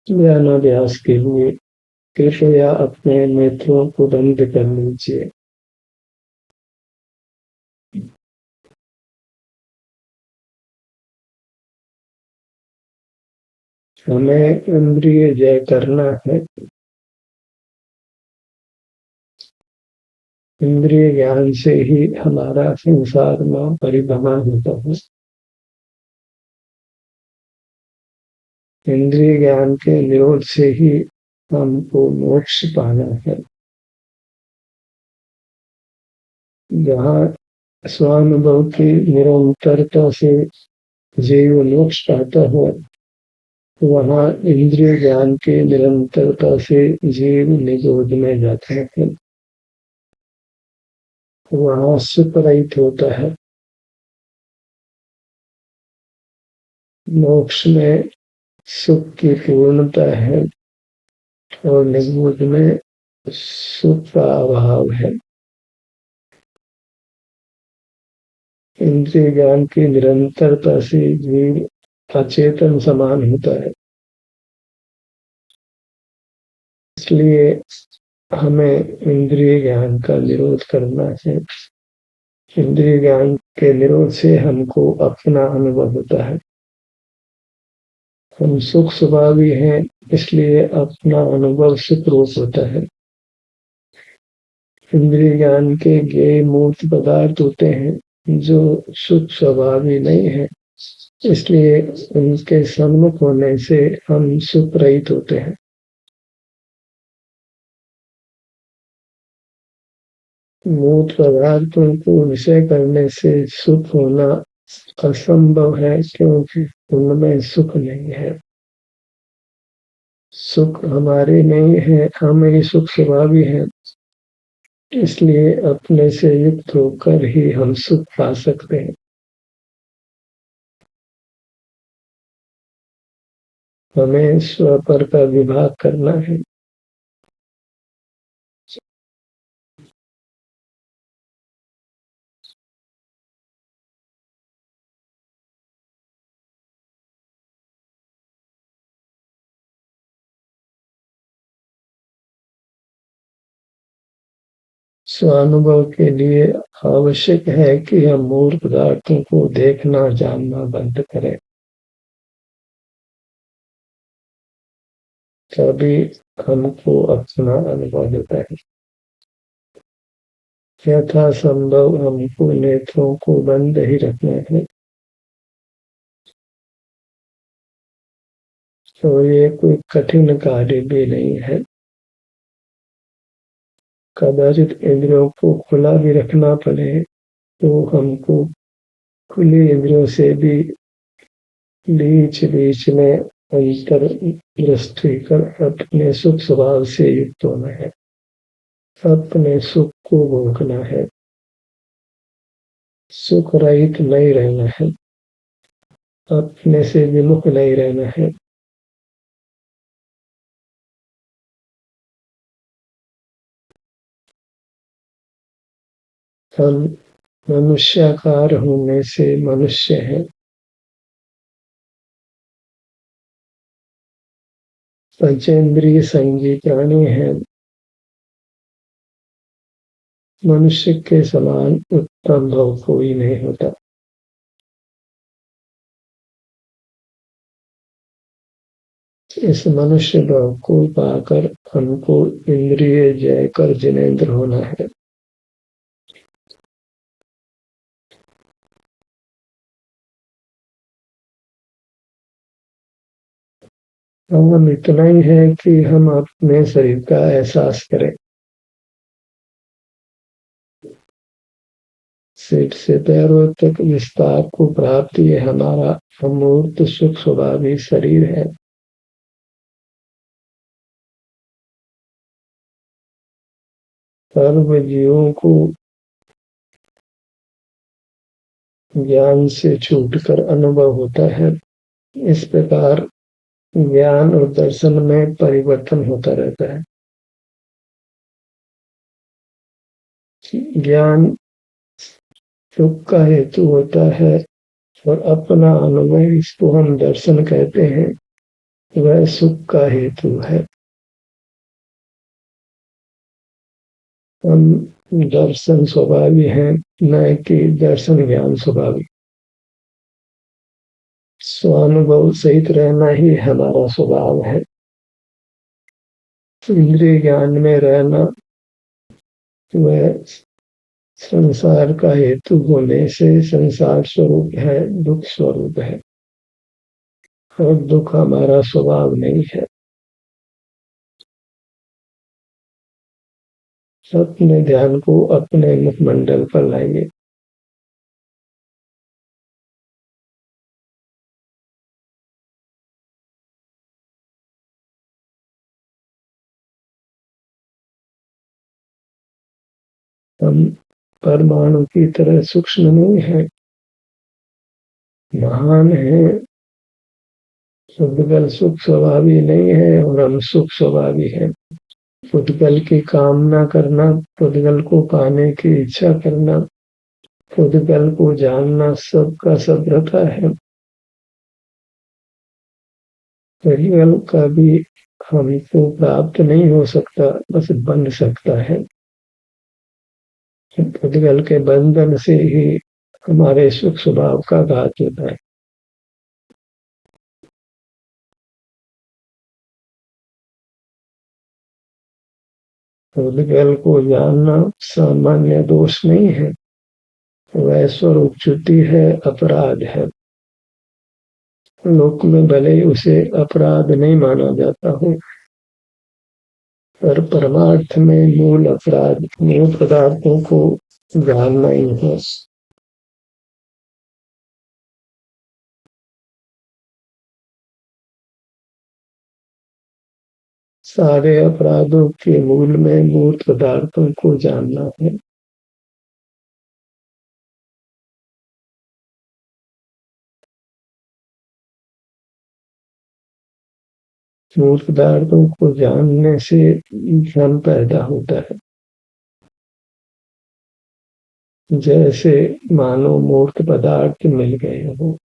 ज्ञानाभ्यास के लिए कृपया अपने नेत्रों को बंद कर लीजिए। हमें इंद्रिय जय करना है। इंद्रिय ज्ञान से ही हमारा संसार में परिभ्रमण होता है। इंद्रिय ज्ञान के निरोध से ही हमको मोक्ष पाना है। जहाँ स्वानुभव की निरंतरता से जीव मोक्ष पाता है, वहाँ इंद्रिय ज्ञान के निरंतरता से जीव निरोध में जाता है, वहाँ सुख रहित होता है। मोक्ष में सुख की पूर्णता है और निरोध में सुख का अभाव है। इंद्रिय ज्ञान की निरंतरता से जीव अचेतन समान होता है। इसलिए हमें इंद्रिय ज्ञान का निरोध करना है। इंद्रिय ज्ञान के निरोध से हमको अपना अनुभव होता है। हम सुख स्वभावी हैं, इसलिए अपना अनुभव सुख रूप होता है। इंद्रिय ज्ञान के ज्ञेय मूर्त पदार्थ होते हैं जो सुख स्वभावी नहीं है, इसलिए उनके सम्मुख होने से हम सुख रहित होते हैं। मूर्त पदार्थों को विषय करने से सुख होना असंभव है, क्योंकि उनमें सुख नहीं है। सुख हमारे नहीं है, हम ही सुख स्वभावी हैं। इसलिए अपने से युक्त होकर ही हम सुख पा सकते हैं। हमें स्वपर का विभाग करना है। स्वानुभव के लिए आवश्यक है कि हम मूर्त पदार्थों को देखना जानना बंद करें, तभी हमको अपना अनुभव होता है। यथा संभव हमको नेत्रों को बंद ही रखना है। और ये कोई कठिन कार्य भी नहीं है। कदाचित इंद्रियों को खुला भी रखना पड़े तो हमको खुली इंद्रियों से भी बीच बीच में अंतर दृष्टि कर अपने सुख स्वभाव से युक्त होना है। अपने सुख को भोगना है। सुख रहित नहीं रहना है। अपने से विमुख नहीं रहना है। हम मनुष्याकार होने से मनुष्य हैं। पंचेंद्रिय संगी प्राणी हैं। मनुष्य के समान उत्तम भाव कोई नहीं होता। इस मनुष्य भाव को पाकर हमको इंद्रिय जय कर जिनेंद्र होना है। हम इतना ही है कि हम अपने शरीर का एहसास करें। सिर से पैरों तक विस्तार को प्राप्ति है हमारा अमूर्त सुख स्वभावी शरीर है। सर्व जीवों को ज्ञान से छूटकर अनुभव होता है। इस प्रकार ज्ञान और दर्शन में परिवर्तन होता रहता है। ज्ञान सुख का हेतु होता है और अपना अनुभव इसको हम दर्शन कहते हैं। वह सुख का हेतु है। हम दर्शन स्वभावी हैं, न कि दर्शन ज्ञान स्वभावी। स्वानुभव सहित रहना ही हमारा स्वभाव है। इंद्रिय ज्ञान में रहना वह संसार का हेतु होने से संसार स्वरूप है, दुख स्वरूप है, और दुख हमारा स्वभाव नहीं है। अपने ध्यान को अपने मुखमंडल पर लाएंगे। हम परमाणु की तरह सूक्ष्म नहीं है, महान है। पुद्गल सुख स्वभावी नहीं है और हम सुख स्वभावी है। पुद्गल की कामना करना, पुद्गल को पाने की इच्छा करना, पुद्गल को जानना सबका सब रहता है। पुद्गल का भी हमको प्राप्त नहीं हो सकता, बस बन सकता है। पुद्गल के बंधन से ही हमारे सुख स्वभाव का घात होता है। पुद्गल को जानना सामान्य दोष नहीं है, वह स्वरूप च्युति है, अपराध है। लोक में भले ही उसे अपराध नहीं माना जाता हो, पर परमार्थ में मूल अपराध मूल पदार्थों को जानना ही है। सारे अपराधों के मूल में मूर्त पदार्थों को जानना है। मूर्त पदार्थों को जानने से भ्रम पैदा होता है। जैसे मानो मूर्त पदार्थ मिल गए हो।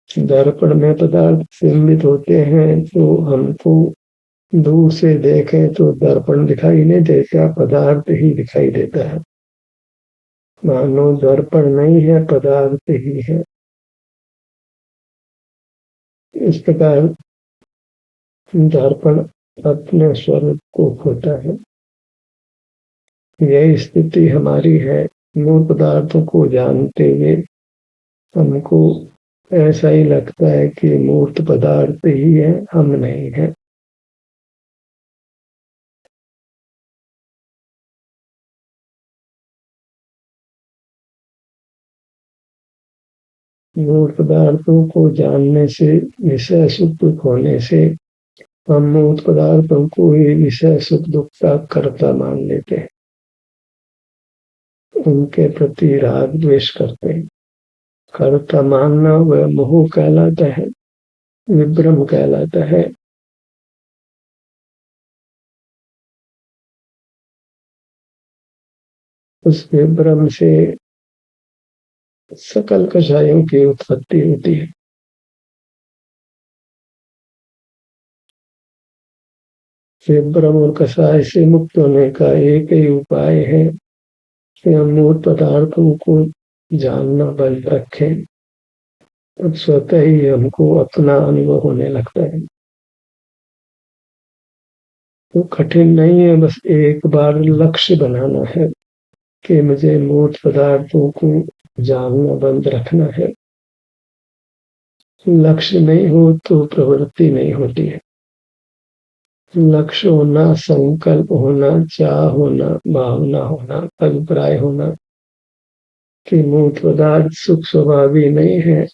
दर्पण में पदार्थ सीमित होते हैं, तो हमको दूर से देखें तो दर्पण दिखाई नहीं देता, पदार्थ ही दिखाई देता है। मानो दर्पण नहीं है, पदार्थ ही है। इस प्रकार दर्पण अपने स्वरूप को खोता है। यही स्थिति हमारी है। मूल पदार्थों को जानते हुए हमको ऐसा ही लगता है कि मूर्त पदार्थ ही है, हम नहीं है। मूल पदार्थों को जानने से, विषय सुख दुख होने से हम मूल पदार्थों को ही विषय सुख दुख का कर्ता मान लेते हैं, उनके प्रति राग द्वेष करते हैं। कर्ता मानना वह मोह कहलाता है, विभ्रम कहलाता है। उस विभ्रम से सकल कषायों की उत्पत्ति होती है। विभ्रम और कषाय से मुक्त होने का एक ही उपाय है कि हम मूल पदार्थों को जानना बंद रखें। अब स्वतः ही हमको अपना अनुभव होने लगता है। तो कठिन नहीं है, बस एक बार लक्ष्य बनाना है कि मुझे मूल पदार्थों को जानना बंद रखना है। लक्ष्य नहीं हो तो प्रवृत्ति नहीं होती है। लक्ष्य होना, संकल्प होना, चाह होना, भावना होना, अभिप्राय होना कि मूल पदार्थ सुख स्वभावी नहीं है।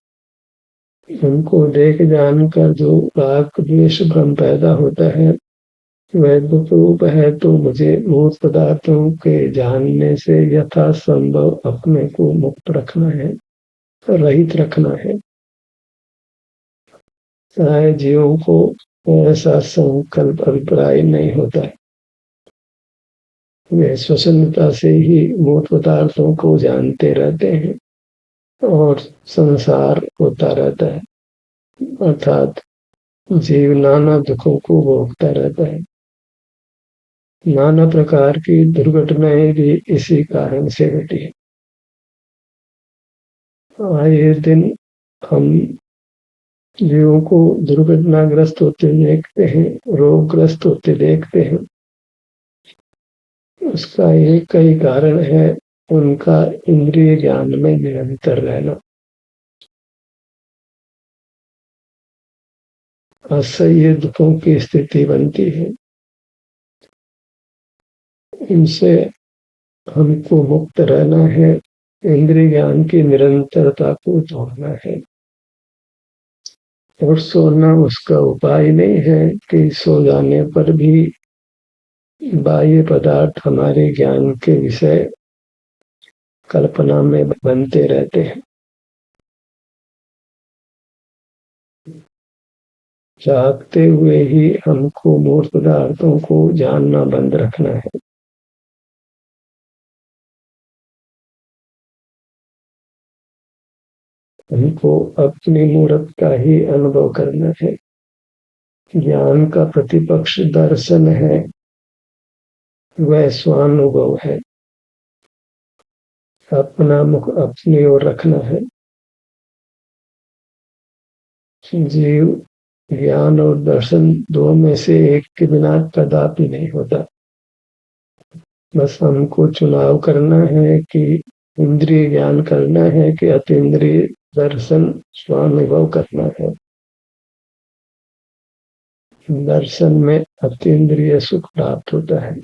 उनको देख जानकर जो राग द्वेष भ्रम पैदा होता है वह दुख रूप है। तो मुझे मूल पदार्थों के जानने से यथासंभव अपने को मुक्त रखना है, रहित रखना है। चाहे जीवों को ऐसा संकल्प अभिप्राय नहीं होता है, वे स्वतंत्रता से ही मूल पदार्थों को जानते रहते हैं और संसार होता रहता है। अर्थात जीव नाना दुखों को भोगता रहता है। नाना प्रकार की दुर्घटनाएं भी इसी कारण से घटी है। आए दिन हम जीवों को दुर्घटनाग्रस्त होते देखते हैं, रोगग्रस्त होते देखते हैं। उसका एक ही कारण है उनका इंद्रिय ज्ञान में निरंतर रहना। असह्य दुखों की स्थिति बनती है। इनसे हमको मुक्त रहना है, इंद्रिय ज्ञान की निरंतरता को छोड़ना है। और सोना उसका उपाय नहीं है कि सो जाने पर भी बाह्य पदार्थ हमारे ज्ञान के विषय कल्पना में बनते रहते हैं। जागते हुए ही हमको मूर्त पदार्थों को जानना बंद रखना है। हमको अपनी मूर्त का ही अनुभव करना है। ज्ञान का प्रतिपक्ष दर्शन है, वह स्वानुभव है। अपना मुख अपनी ओर रखना है। जीव ज्ञान और दर्शन दो में से एक के बिना कदापि नहीं होता। बस हमको चुनाव करना है कि इंद्रिय ज्ञान करना है कि अतीन्द्रिय दर्शन स्वानुभव करना है। दर्शन में अतीन्द्रिय सुख प्राप्त होता है।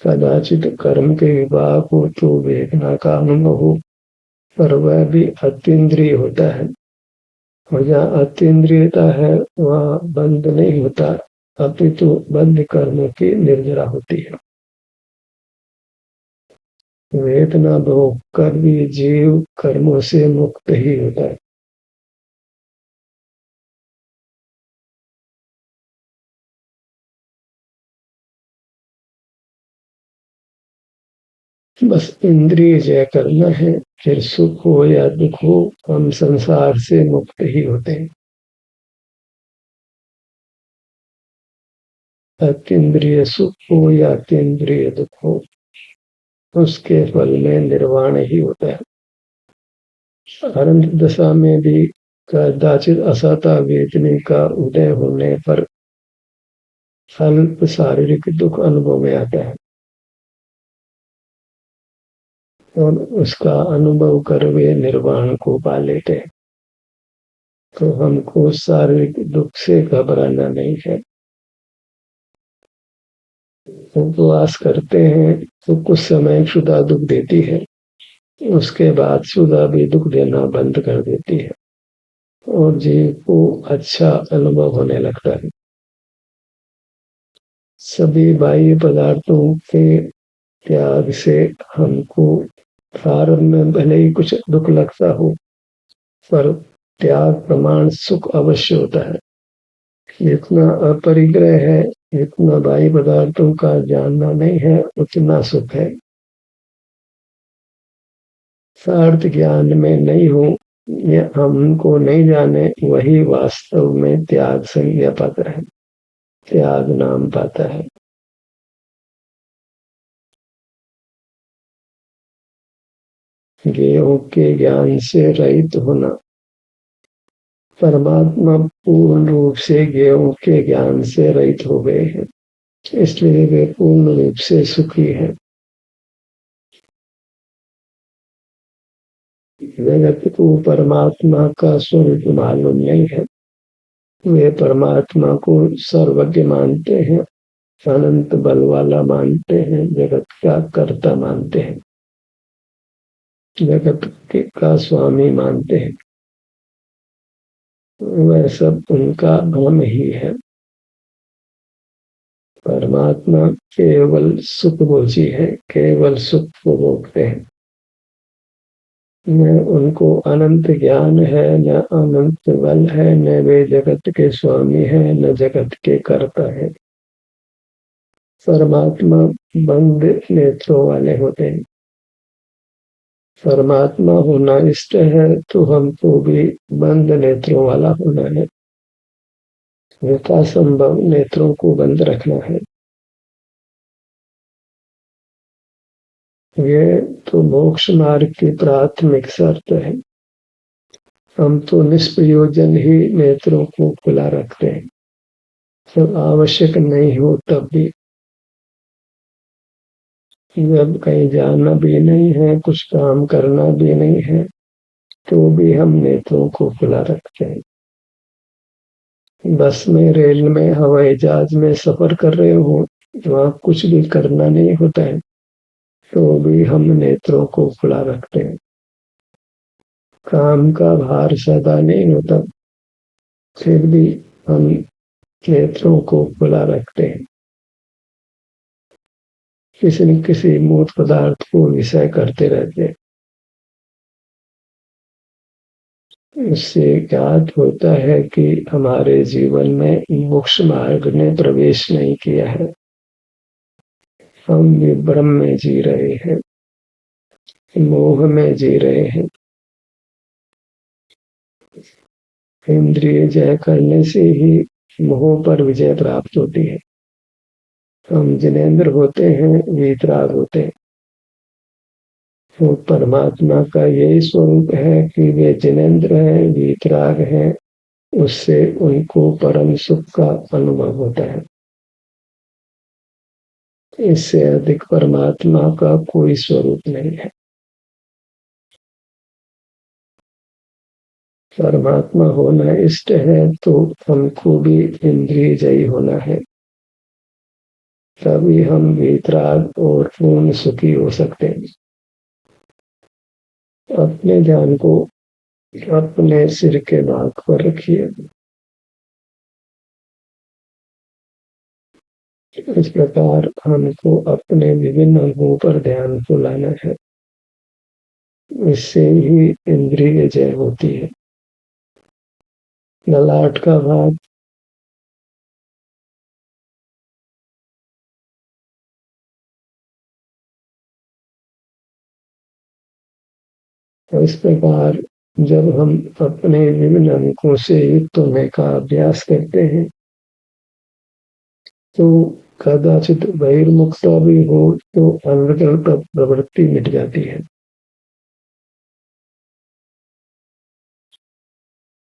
कदाचित कर्म के विभाग हो तो वेदना का अनुभव हो, पर वह भी अतीन्द्रिय होता है। और जहाँ अतीन्द्रियता है वहाँ बंध नहीं होता, अपितु बंध कर्म की निर्जरा होती है। वेदना भोग कर भी जीव कर्मों से मुक्त ही होता है। बस इंद्रिय जय करना है, फिर सुख हो या दुख हो हम संसार से मुक्त ही होते हैं। अतीन्द्रिय सुख हो या अतीन्द्रिय दुख हो, उसके फल में निर्वाण ही होता है। अनंत दशा में भी कदाचित असता वेदनी का उदय होने पर अल्प शारीरिक दुख अनुभव में आता है और उसका अनुभव कर वे निर्वाण को पा लेते हैं। तो हमको शारीरिक दुख से घबराना नहीं है। उपवास करते हैं तो कुछ समय क्षुधा दुख देती है, उसके बाद क्षुधा भी दुख देना बंद कर देती है और जीव को अच्छा अनुभव होने लगता है। सभी बाह्य पदार्थों के त्याग से हमको प्रारंभ में भले ही कुछ दुख लगता हो, पर त्याग प्रमाण सुख अवश्य होता है। जितना अपरिग्रह है, जितना बाह्य पदार्थों का जानना नहीं है, उतना सुख है। सार्थ ज्ञान में नहीं हो या हमको नहीं जाने, वही वास्तव में त्याग संज्ञा पाता है, त्याग नाम पाता है। गेयों के ज्ञान से रहित होना। परमात्मा पूर्ण रूप से गेयों के ज्ञान से रहित हो गए हैं, इसलिए वे पूर्ण रूप से सुखी हैं। जगत को परमात्मा का स्वरूप मालूम नहीं है। वे परमात्मा को सर्वज्ञ मानते हैं, अनंत बल वाला मानते हैं, जगत का कर्ता मानते हैं, जगत का स्वामी मानते हैं। वह सब उनका भ्रम ही है। परमात्मा केवल सुख भोजी है, केवल सुख को भोगते हैं। न उनको अनंत ज्ञान है, न अनंत बल है, न वे जगत के स्वामी है, न जगत के कर्ता है। परमात्मा बंद नेत्रों वाले होते हैं। परमात्मा होना इष्ट है तो हमको भी बंद नेत्रों वाला होना है, यथासंभव नेत्रों को बंद रखना है। ये तो मोक्ष मार्ग की प्राथमिक शर्त है। हम तो निष्प्रयोजन ही नेत्रों को खुला रखते हैं, जब आवश्यक नहीं हो तब भी। जब कहीं जाना भी नहीं है, कुछ काम करना भी नहीं है, तो भी हम नेत्रों को खुला रखते हैं। बस में, रेल में, हवाई जहाज में सफर कर रहे हो, वहां कुछ भी करना नहीं होता है, तो भी हम नेत्रों को खुला रखते हैं। काम का भार सदा नहीं होता, फिर भी हम नेत्रों को खुला रखते हैं। किसी न किसी मूर्त पदार्थ को विषय करते रहते हैं। इससे ज्ञात होता है कि हमारे जीवन में मोक्ष मार्ग ने प्रवेश नहीं किया है। हम विभ्रम में जी रहे हैं, मोह में जी रहे हैं। इंद्रिय जय करने से ही मोह पर विजय प्राप्त होती है। हम जिनेंद्र होते हैं, वीतराग होते हैं। तो परमात्मा का यही स्वरूप है कि वे जिनेंद्र है, वीतराग है, उससे उनको परम सुख का अनुभव होता है। इससे अधिक परमात्मा का कोई स्वरूप नहीं है। परमात्मा होना इष्ट है तो हमको भी इंद्रिय जयी होना है, तभी हम वीतराग और पूर्ण सुखी हो सकते हैं। अपने ध्यान को अपने सिर के भाग पर रखिए। इस प्रकार हमको अपने विभिन्न अंगों पर ध्यान को लाना है। इससे ही इंद्रिय जय होती है। ललाट का भाग, इस प्रकार जब हम अपने विभिन्न अंगों से युक्त होने का अभ्यास करते हैं, तो कदाचित बहिर्मुखता भी हो तो अनर्गल प्रवृत्ति मिट जाती है।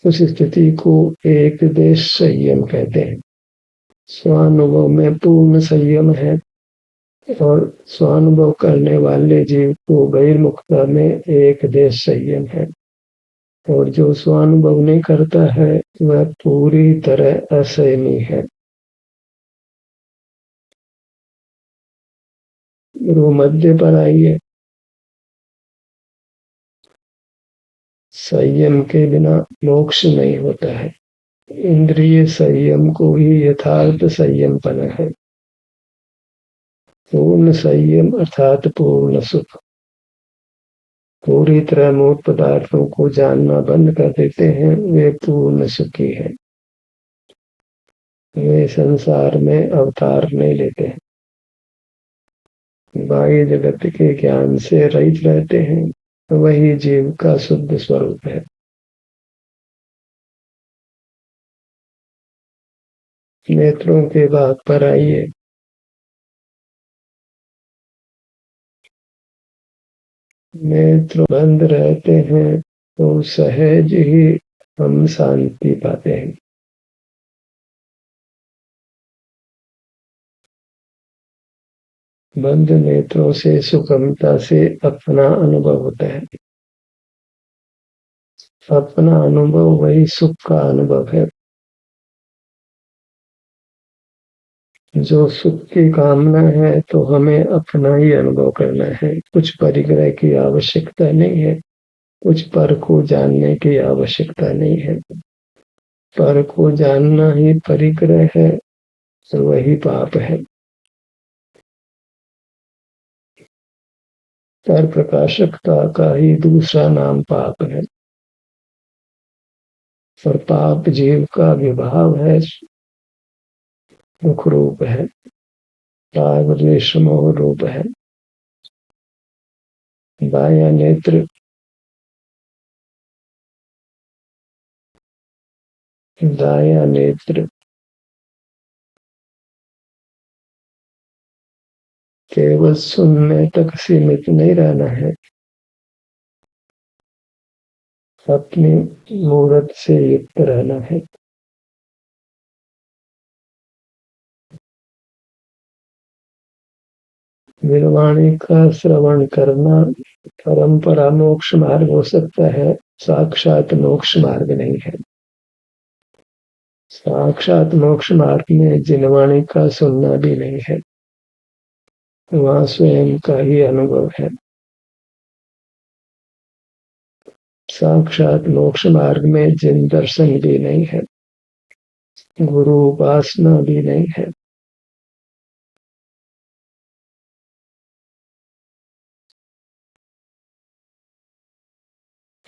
उस स्थिति को एक देश संयम कहते हैं। स्वानुभव में पूर्ण संयम है, और स्वानुभव करने वाले जीव को बहिर्मुखता में एक देश संयम है। और जो स्वानुभव नहीं करता है वह पूरी तरह असंयमी है। गुरु मध्य पर आइए। संयम के बिना मोक्ष नहीं होता है। इंद्रिय संयम को ही यथार्थ संयम बना है। पूर्ण संयम अर्थात पूर्ण सुख। पूरी तरह मूर्त पदार्थों को जानना बंद कर देते हैं, वे पूर्ण सुखी हैं। वे संसार में अवतार नहीं लेते हैं, बाह्य जगत के ज्ञान से रहित रहते हैं। वही जीव का शुद्ध स्वरूप है। नेत्रों के भाग पर आइए। नेत्र बंद रहते हैं तो सहज ही हम शांति पाते हैं। बंद नेत्रों से सुगमता से अपना अनुभव होता है। अपना अनुभव वही सुख का अनुभव है। जो सुख की कामना है तो हमें अपना ही अनुभव करना है। कुछ परिग्रह की आवश्यकता नहीं है, कुछ पर को जानने की आवश्यकता नहीं है। पर को जानना ही परिग्रह है, तो वही पाप है। पर प्रकाशकता का ही दूसरा नाम पाप है। और पाप जीव का विभाव है, मुख रूप है, राग द्वेष मोह रूप है। बायां नेत्र, दायां नेत्र केवल सुनने तक सीमित नहीं रहना है, अपनी मूरत से युक्त रहना है। निर्वाणी का श्रवण करना परंपरा मोक्ष मार्ग हो सकता है, साक्षात मोक्ष मार्ग नहीं है। साक्षात मोक्ष मार्ग में जिनवाणी का सुनना भी नहीं है, वहां स्वयं का ही अनुभव है। साक्षात मोक्ष मार्ग में जिन दर्शन भी नहीं है, गुरु उपासना भी नहीं है।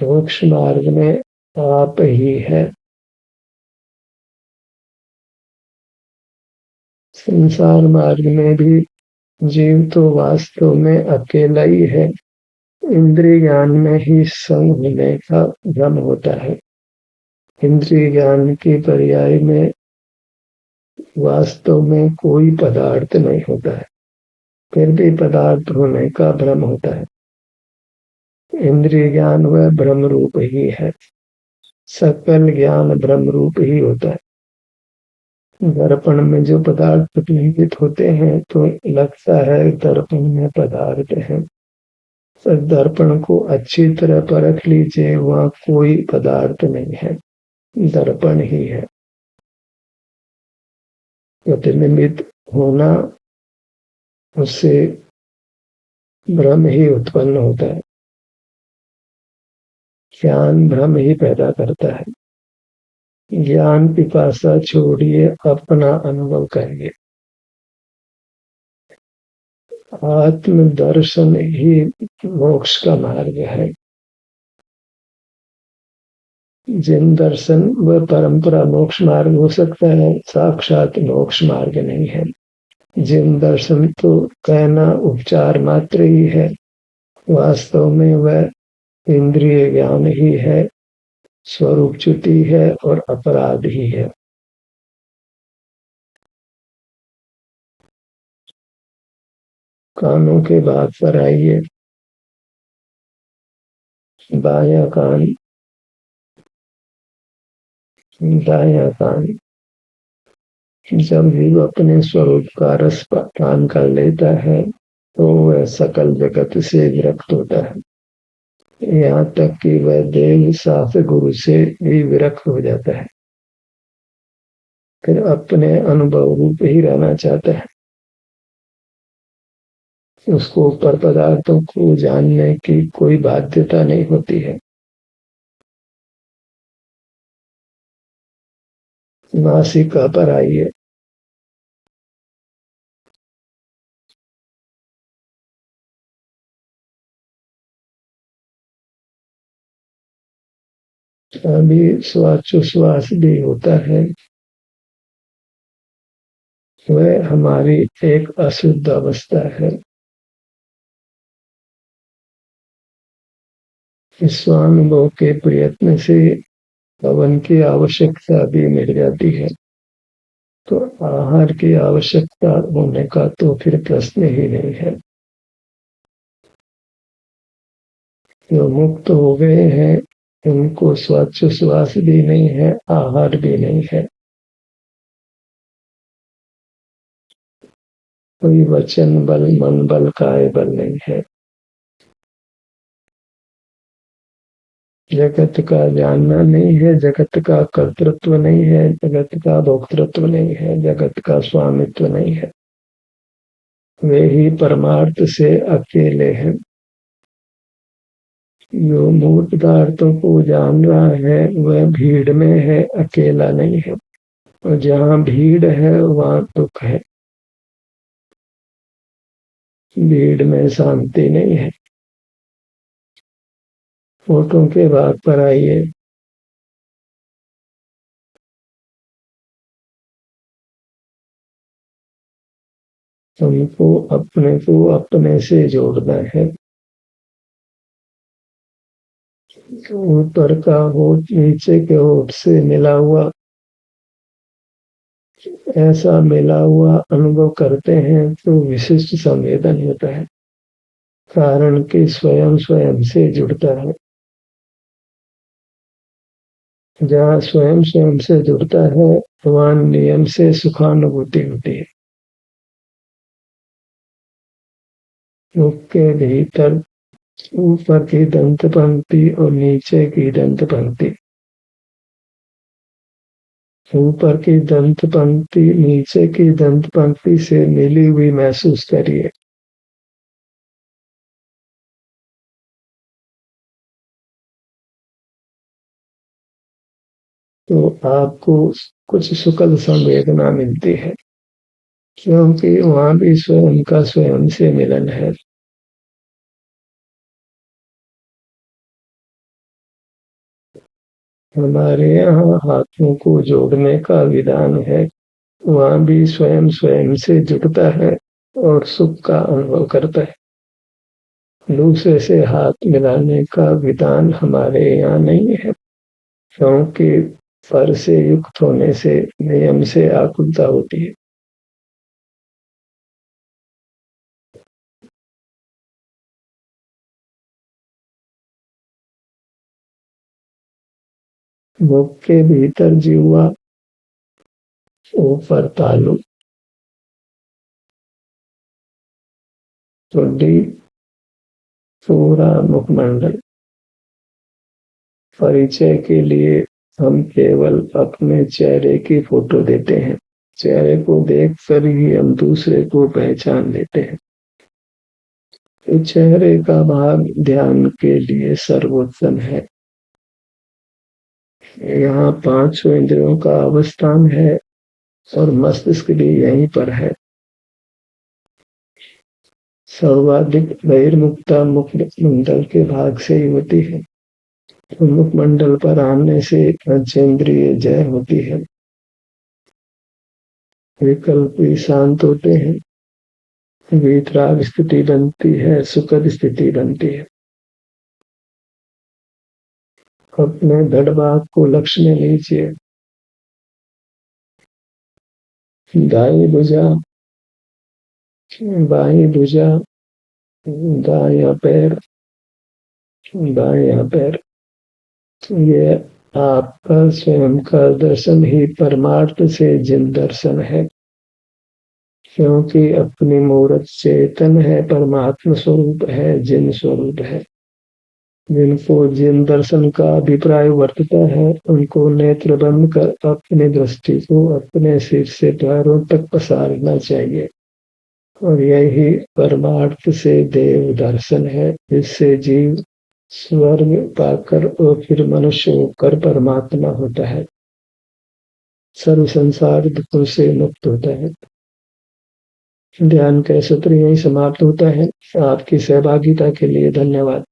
मोक्ष मार्ग में आप ही है। संसार मार्ग में भी जीव तो वास्तव में अकेला ही है, इंद्रिय ज्ञान में ही संग होने का भ्रम होता है। इंद्रिय ज्ञान के पर्याय में वास्तव में कोई पदार्थ नहीं होता है, फिर भी पदार्थ होने का भ्रम होता है। इंद्रिय ज्ञान वह भ्रम रूप ही है, सकल ज्ञान भ्रम रूप ही होता है। दर्पण में जो पदार्थ प्रतिबिंबित होते हैं तो लगता है दर्पण में पदार्थ है, पर दर्पण को अच्छी तरह परख लीजिए, वहां कोई पदार्थ नहीं है, दर्पण ही है। प्रतिबिंबित होना, उससे भ्रम ही उत्पन्न होता है। ज्ञान भ्रम ही पैदा करता है। ज्ञान पिपासा छोड़िए, अपना अनुभव करिए। आत्म दर्शन ही मोक्ष का मार्ग है। जिन दर्शन व परंपरा मोक्ष मार्ग हो सकता है, साक्षात मोक्ष मार्ग नहीं है। जिन दर्शन तो कहना उपचार मात्र ही है, वास्तव में वह इंद्रिय ज्ञान ही है, स्वरूप च्युति है और अपराध ही है। कानों के बात पर आइए। बायां कान, दायां कान, जब भी वो अपने स्वरूप का रस पान कर लेता है तो वह सकल जगत से विरक्त होता है, यहाँ तक कि वह देव शास्त्र गुरु से भी विरक्त हो जाता है, फिर अपने अनुभव रूप ही रहना चाहता है। उसको ऊपर पदार्थों को जानने की कोई बाध्यता नहीं होती है। नासिका पर आइए। अभी श्वासोच्छ्वास भी होता है, वह हमारी एक अशुद्ध अवस्था है। स्वानुभव के प्रयत्न से पवन की आवश्यकता भी मिट जाती है, तो आहार की आवश्यकता होने का तो फिर प्रश्न ही नहीं है। जो मुक्त हो गए हैं उनको श्वासोच्छ्वास भी नहीं है, आहार भी नहीं है, कोई वचन बल, मन बल, काय बल नहीं है। जगत का जानना नहीं है, जगत का कर्तृत्व नहीं है, जगत का भोक्तृत्व नहीं है, जगत का स्वामित्व नहीं है। वे ही परमार्थ से अकेले हैं। जो मूल पदार्थों को जान रहा है वह भीड़ में है, अकेला नहीं है। और जहाँ भीड़ है वहाँ दुख है, भीड़ में शांति नहीं है। फोटो के भाग पर आइए। हमको अपने को अपने से जोड़ना है। ऊपर का होठ नीचे के होठ से मिला हुआ, ऐसा मिला हुआ अनुभव करते हैं तो विशिष्ट संवेदन होता है, कारण कि स्वयं स्वयं से जुड़ता है। जहाँ स्वयं स्वयं से जुड़ता है वहाँ नियम से सुखानुभूति होती है। मुख के भीतर ऊपर की दंत पंक्ति और नीचे की दंत पंक्ति, ऊपर की दंत पंक्ति नीचे की दंत पंक्ति से मिली हुई महसूस करिए। तो आपको कुछ सुखद संवेदना मिलती है, क्योंकि वहां भी स्वयं का स्वयं से मिलन है। हमारे यहाँ हाथों को जोड़ने का विधान है, वहां भी स्वयं स्वयं से जुड़ता है और सुख का अनुभव करता है। दूसरे से हाथ मिलाने का विधान हमारे यहाँ नहीं है, क्योंकि फर से युक्त होने से नियम से आकुलता होती है। मुख के भीतर जिह्वा, ऊपर तालु, चुंडी, पूरा मुखमंडल। परिचय के लिए हम केवल अपने चेहरे की फोटो देते हैं। चेहरे को देखकर ही हम दूसरे को पहचान लेते हैं। इस चेहरे का भाग ध्यान के लिए सर्वोत्तम है। यहाँ पांचों इंद्रियों का अवस्थान है और मस्तिष्क भी यहीं पर है। सर्वाधिक बहिर्मुखता मुखमंडल के भाग से ही होती है। तो मुखमंडल पर आने से पंचेंद्रिय जय होती है, विकल्प भी शांत होते हैं, वीतराग स्थिति बनती है, सुखद स्थिति बनती है। अपने धड़ भाग को लक्ष्य में लीजिए। दाई भुजा, बाई भुजा, दाया पैर, बाया पैर, ये आपका स्वयं का दर्शन ही परमार्थ से जिन दर्शन है, क्योंकि अपनी मूर्त चेतन है, परमात्मा स्वरूप है, जिन स्वरूप है। जिनको जिन दर्शन का अभिप्राय वर्तता है उनको नेत्र बंद कर अपनी दृष्टि को अपने सिर से पैरों तक पसारना चाहिए, और यही परमार्थ से देव दर्शन है, जिससे जीव स्वर्ग पाकर और फिर मनुष्य होकर परमात्मा होता है, सर्व संसार दुखों से मुक्त होता है। ध्यान का सत्र यही समाप्त होता है। आपकी सहभागिता के लिए धन्यवाद।